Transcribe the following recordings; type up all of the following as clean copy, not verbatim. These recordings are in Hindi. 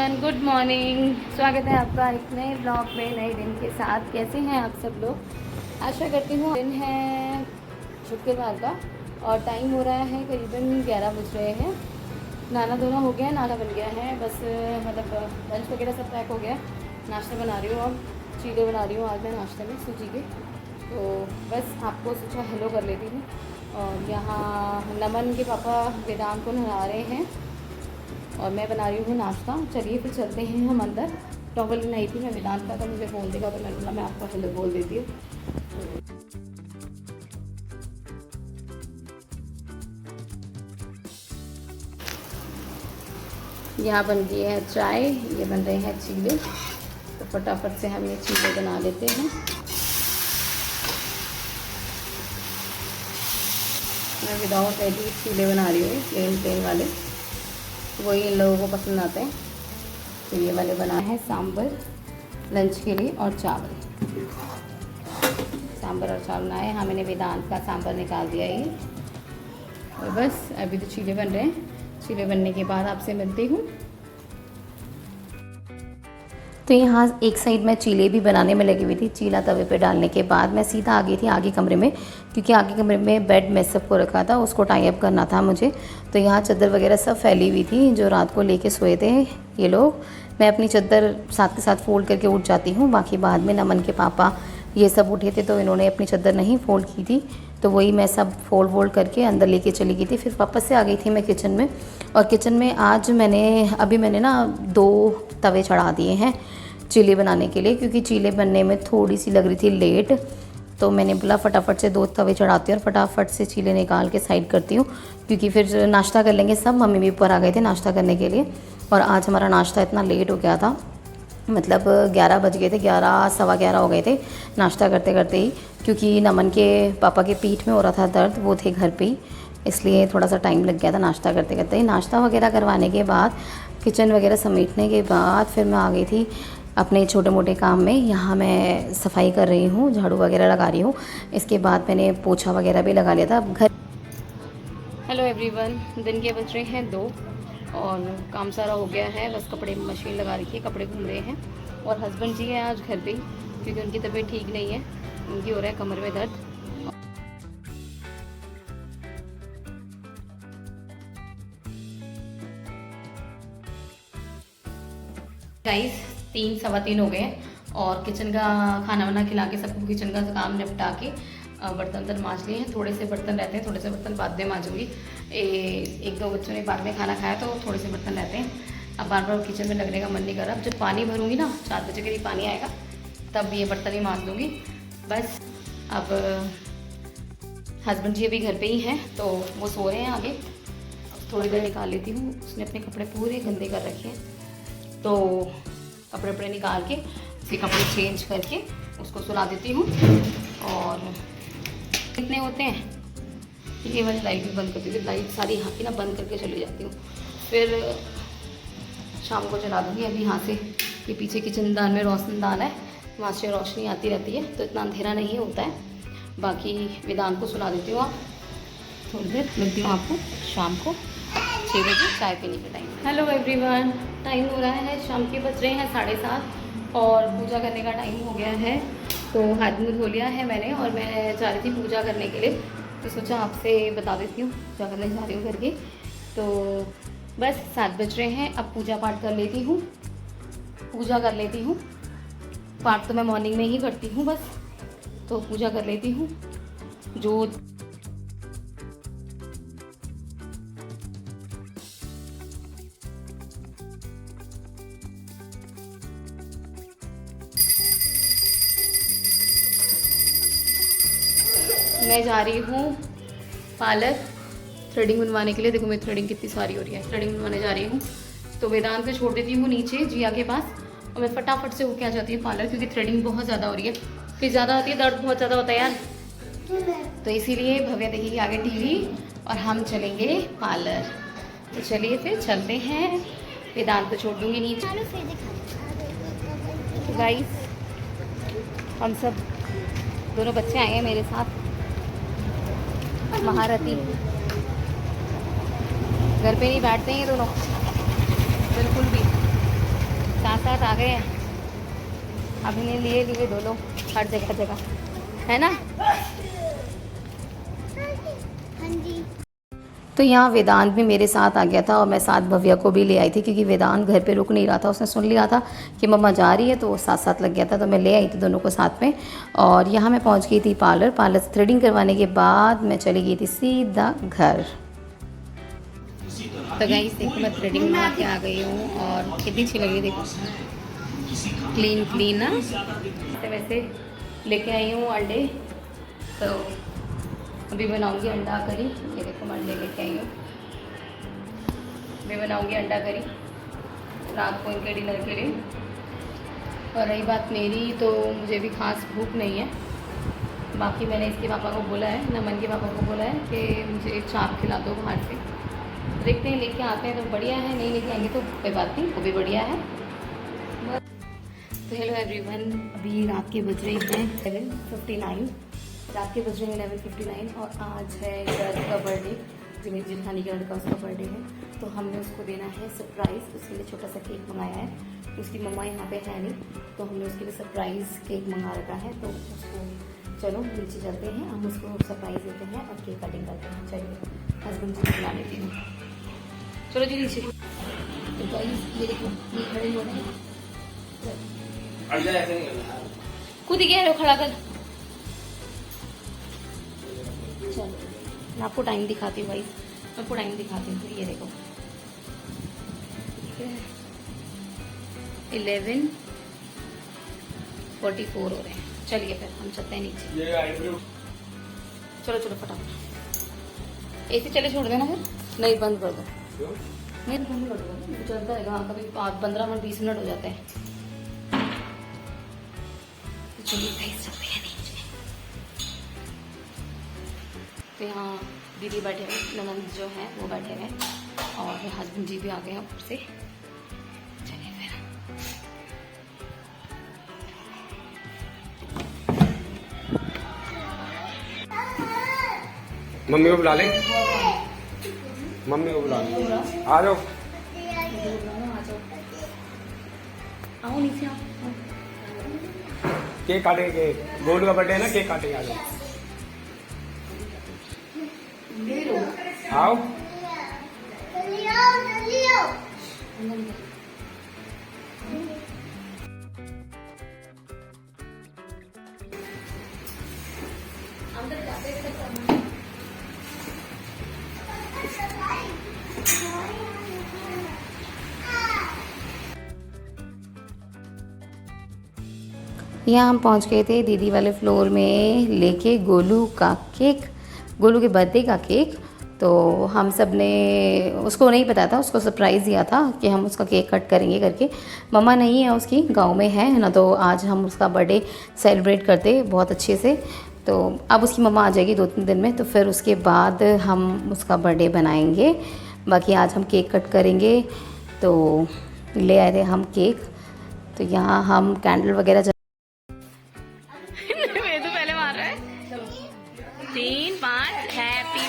Everyone, good morning. स्वागत है आपका एक नए ब्लॉग में, नए दिन के साथ। कैसे हैं आप सब लोग? आशा करती हूँ। दिन है शुक्रवार का और टाइम हो रहा है करीबन 11 बज रहे हैं। नहाना धोना हो गया है, नाला बन गया है, बस मतलब लंच वगैरह सब पैक हो गया। नाश्ता बना रही हूँ, अब चीज़ें बना रही हूँ आज मैं नाश्ते में सूजी के। तो बस आपको सोचा हेलो कर लेती हूँ। और यहाँ नमन के पापा वेदांत को नहा रहे हैं और मैं बना रही हूँ नाश्ता। चलिए फिर चलते हैं हम अंदर। टॉवल नहीं थी मैं वेदांत का, तो मुझे फ़ोन देगा तो मैंने बोला मैं आपको हेलो बोल देती हूँ। यहाँ बन गई है चाय, ये बन रहे हैं चीले। तो फटाफट से हम ये चीले बना लेते हैं। मैं विदाउट एग चीले बना रही हूँ, प्लेन वाले, वही इन लोगों को पसंद आते हैं। तो ये वाले बना है सांभर लंच के लिए और चावल। सांभर और चावल बनाए। हाँ, मैंने वेदांत का सांभर निकाल दिया ये। और बस अभी तो चीले बन रहे हैं। चीले बनने के बाद आपसे मिलती हूँ। तो यहाँ एक साइड मैं चीले भी बनाने में लगी हुई थी। चीला तवे पे डालने के बाद मैं सीधा आ गई थी आगे कमरे में, क्योंकि आगे कमरे में बेड मेसअप को रखा था, उसको टाई अप करना था मुझे। तो यहाँ चादर वगैरह सब फैली हुई थी जो रात को लेके सोए थे ये लोग। मैं अपनी चादर साथ के साथ फ़ोल्ड करके उठ जाती हूँ। बाकी बाद में नमन के पापा ये सब उठे थे तो इन्होंने अपनी चादर नहीं फ़ोल्ड की थी, तो वही मैं सब फोल्ड करके अंदर लेके चली गई थी। फिर वापस से आ गई थी मैं किचन में। और किचन में आज मैंने ना 2 तवे चढ़ा दिए हैं चीले बनाने के लिए, क्योंकि चीले बनने में थोड़ी सी लग रही थी लेट। तो मैंने बोला फटाफट से 2 तवे चढ़ाती हूँ और फटाफट से चीले निकाल के साइड करती हूँ, क्योंकि फिर नाश्ता कर लेंगे सब। मम्मी भी ऊपर आ गए थे नाश्ता करने के लिए और आज हमारा नाश्ता इतना लेट हो गया था, मतलब 11 बज गए थे, 11 सवा 11 हो गए थे नाश्ता करते करते ही, क्योंकि नमन के पापा के पीठ में हो रहा था दर्द, वो थे घर पे ही, इसलिए थोड़ा सा टाइम लग गया था नाश्ता करते करते ही। नाश्ता वगैरह करवाने के बाद, किचन वगैरह समेटने के बाद फिर मैं आ गई थी अपने छोटे मोटे काम में। यहाँ मैं सफाई कर रही हूँ, झाड़ू वगैरह लगा रही हूँ। इसके बाद मैंने पोछा वगैरह भी लगा लिया था घर। हेलो एवरीवन, दिन के बज रहे हैं 2 और काम सारा हो गया है। बस कपड़े मशीन लगा रखी है, कपड़े घूम रहे हैं। और हस्बैंड जी हैं आज घर पे, क्योंकि उनकी तबीयत ठीक नहीं है, उनकी हो रहा है कमर में दर्द। गाइस 3 सवा 3 हो गए हैं और किचन का खाना वाना खिला के सबको किचन का काम निपटा के बर्तन मांज लिए हैं। थोड़े से बर्तन रहते हैं, थोड़े से बर्तन बाद में मांजूंगी। 1-2 बच्चों ने बाद में खाना खाया तो थोड़े से बर्तन रहते हैं। अब बार बार किचन में लगने का मन नहीं कर रहा। अब जब पानी भरूंगी ना, 4 बजे करीब पानी आएगा, तब ये बर्तन ही मांज दूँगी। बस अब हस्बैंड जी अभी घर पे ही हैं, तो वो सो रहे हैं आगे। अब थोड़ी देर निकाल लेती हूँ। उसने अपने कपड़े पूरे गंदे कर रखे हैं, तो कपड़े निकाल के फिर कपड़े चेंज करके उसको सुला देती हूँ। और कितने होते हैं ये वाली लाइट भी बंद कर देती हूँ। लाइट सारी यहाँ की ना बंद करके चली जाती हूँ, फिर शाम को जला दूँगी। अभी यहाँ से ये पीछे किचनदान में रोशनदान है, वहाँ से रोशनी आती रहती है, तो इतना अंधेरा नहीं होता है। बाकी वेदांत को सुला देती हूँ। आप थोड़ी देर मिलती हूँ आपको शाम को 6 बजे चाय पीने के टाइम। हेलो एवरीवन, टाइम हो रहा है शाम के, बज रहे हैं 7:30 और पूजा करने का टाइम हो गया है। तो हाथ मुँह धो लिया है मैंने और मैं जा रही थी पूजा करने के लिए, तो सोचा आपसे बता देती हूँ पूजा करने जा रही हूँ करके। तो बस 7 बज रहे हैं। अब पूजा पाठ कर लेती हूँ, पूजा कर लेती हूँ। पाठ तो मैं मॉर्निंग में ही करती हूँ बस, तो पूजा कर लेती हूँ। जो मैं जा रही हूँ पार्लर थ्रेडिंग बनवाने के लिए। देखो मेरी थ्रेडिंग कितनी सारी हो रही है, थ्रेडिंग बनवाने जा रही हूँ। तो वेदांत पे छोड़ देती हूँ नीचे जिया के पास, और मैं फटाफट से होके आ जाती हूँ पार्लर, क्योंकि थ्रेडिंग बहुत ज़्यादा हो रही है। फिर ज़्यादा होती है, दर्द बहुत ज़्यादा होता है यार, तो इसीलिए भव्य देखेगी आगे टीवी और हम चलेंगे पार्लर। तो चलिए फिर चलते हैं। वेदांत को छोड़ दूँगी नीचे। तो गाइस हम सब दोनों बच्चे आए हैं मेरे साथ, महारथी। घर पे नहीं बैठते हैं ये दोनों बिल्कुल भी। साथ साथ आ गए हैं, अब इन्हें लिए लिए दो लोग हर जगह जगह, है ना। तो यहाँ वेदांत भी मेरे साथ आ गया था और मैं साथ भव्या को भी ले आई थी, क्योंकि वेदांत घर पे रुक नहीं रहा था। उसने सुन लिया था कि मम्मा जा रही है, तो वो साथ साथ लग गया था, तो मैं ले आई थी दोनों को साथ में। और यहाँ मैं पहुँच गई थी पार्लर से थ्रेडिंग करवाने के बाद मैं चली गई थी सीधा घर। तो गाइस देखो मैं थ्रेडिंग बना के आ गई हूँ और कितनी अच्छी लग रही है, देखो क्लीन ना। तो वैसे लेके आई हूँ अंडे, तो अभी बनाऊंगी अंडा करी। ये देखो मैं अंडे लेके आई हूँ, मैं बनाऊंगी अंडा करी रात को इनके डिनर के लिए। और रही बात मेरी, तो मुझे भी खास भूख नहीं है। बाकी मैंने इसके पापा को बोला है, नमन के पापा को बोला है कि मुझे चाप खिला दो बाहर से। देखते हैं, लेके आते हैं तो बढ़िया है, नहीं लेके आएंगे तो कोई बात नहीं, वो भी बढ़िया है। तो हेलो एवरीवन, अभी रात के बज रहे हैं 11:59, रात के बज रहे हैं 11:59 और आज है गर्ल का बर्थडे, जो मेरी जेठानी का लड़का, उसका बर्थडे है। तो हमने उसको देना है सरप्राइज़, उसके लिए छोटा सा केक मंगाया है। उसकी मम्मा यहाँ पे है नहीं, तो हमने उसके लिए सरप्राइज़ केक मंगा रखा है। तो उसको चलो नीचे चलते हैं, हम उसको सरप्राइज़ देते हैं और केक कटिंग करते हैं। चलिए हस्बैंड जी बुला लेती हूँ, चलो जी नीचे। तो गाइस ये देखो, ये खड़े हो रहे हैं, खुद ही कह रहे हो खड़ा कर। चलो मैं आपको टाइम दिखाती हूँ गाइस, मैं आपको टाइम दिखाती हूँ। ये देखो 11:44 हो रहे हैं। चलिए फिर हम चलते हैं नीचे। चलो चलो फटाफट, एसी चले छोड़ देना फिर, नहीं बंद कर दो, नहीं तो बंद कर दो, चलता है। हाँ कभी 15 मिनट 20 मिनट हो जाते हैं। चलिए गाइस चलते हैं नीचे। तो यहाँ दीदी बैठे हुए, ननंद जो है वो बैठे हुए, और हस्बैंड जी भी आ गए हैं ऊपर से। चलिए फिर मम्मी को बुला ले, मम्मी को बुला ले, आ जाओ। आओ नीचे आओ। केक काटेंगे, गोलू का बर्थडे है ना, केक काटेंगे, आ जाओ। आओ यहाँ हम पहुँच गए थे दीदी वाले फ्लोर में लेके गोलू का केक, गोलू के बर्थडे का केक। तो हम सब ने, उसको नहीं पता था, उसको सरप्राइज़ दिया था कि हम उसका केक कट करेंगे करके। मम्मा नहीं है उसकी, गांव में है ना, तो आज हम उसका बर्थडे सेलिब्रेट करते बहुत अच्छे से। तो अब उसकी मम्मा आ जाएगी 2-3 दिन में, तो फिर उसके बाद हम उसका बर्थडे बनाएंगे। बाकी आज हम केक कट करेंगे, तो ले आए थे हम केक। तो यहाँ हम कैंडल वगैरह तो पहले मार रहा है 3-5 हैप्पी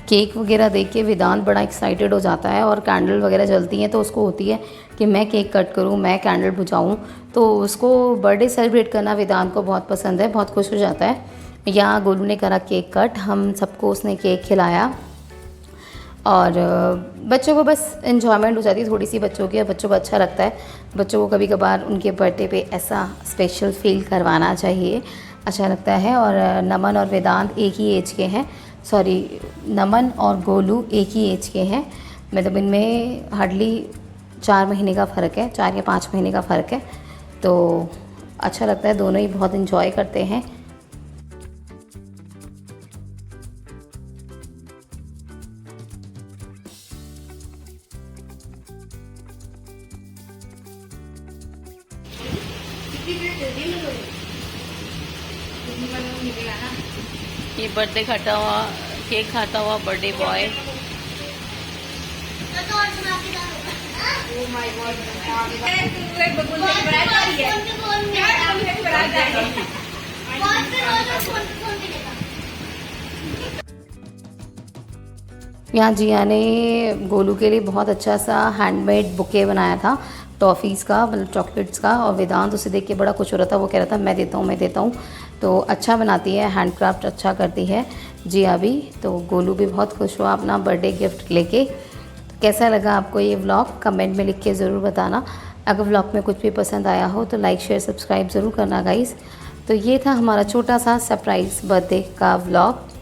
केक वगैरह देख के वेदांत बड़ा एक्साइटेड हो जाता है, और कैंडल वगैरह जलती हैं तो उसको होती है कि मैं केक कट करूं, मैं कैंडल बुझाऊं। तो उसको बर्थडे सेलिब्रेट करना वेदांत को बहुत पसंद है, बहुत खुश हो जाता है। यहाँ गोलू ने करा केक कट, हम सबको उसने केक खिलाया, और बच्चों को बस इन्जॉयमेंट हो जाती है थोड़ी सी बच्चों की, और बच्चों को अच्छा लगता है। बच्चों को कभी कभार उनके बर्थडे पे ऐसा स्पेशल फील करवाना चाहिए, अच्छा लगता है। और नमन और वेदांत एक ही एज के हैं, सॉरी नमन और गोलू एक ही एज के हैं, मतलब इनमें हार्डली 4 महीने का फ़र्क है, 4 या 5 महीने का फ़र्क है। तो अच्छा लगता है, दोनों ही बहुत इन्जॉय करते हैं। ये बर्थडे खाता हुआ, केक खाता हुआ बर्थडे बॉय। यहाँ जिया ने गोलू के लिए बहुत अच्छा सा हैंडमेड बुके बनाया था टॉफ़ीज़ का, मतलब चॉकलेट्स का। और वेदांत उसे देख के बड़ा खुश हो रहा था, वो कह रहा था मैं देता हूँ मैं देता हूँ। तो अच्छा बनाती है, हैंडक्राफ्ट अच्छा करती है जिया भी। तो गोलू भी बहुत खुश हुआ अपना बर्थडे गिफ्ट लेके। तो कैसा लगा आपको ये व्लॉग, कमेंट में लिख के ज़रूर बताना। अगर व्लॉग में कुछ भी पसंद आया हो तो लाइक शेयर सब्सक्राइब ज़रूर करना गाइज़। तो ये था हमारा छोटा सा सरप्राइज़ बर्थडे का व्लॉग।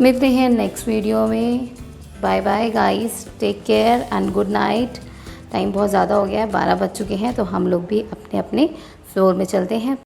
मिलते हैं नेक्स्ट वीडियो में। Bye bye guys, take care and good night. Time बहुत ज़्यादा हो गया है, 12 बज चुके हैं, तो हम लोग भी अपने अपने फ्लोर में चलते हैं।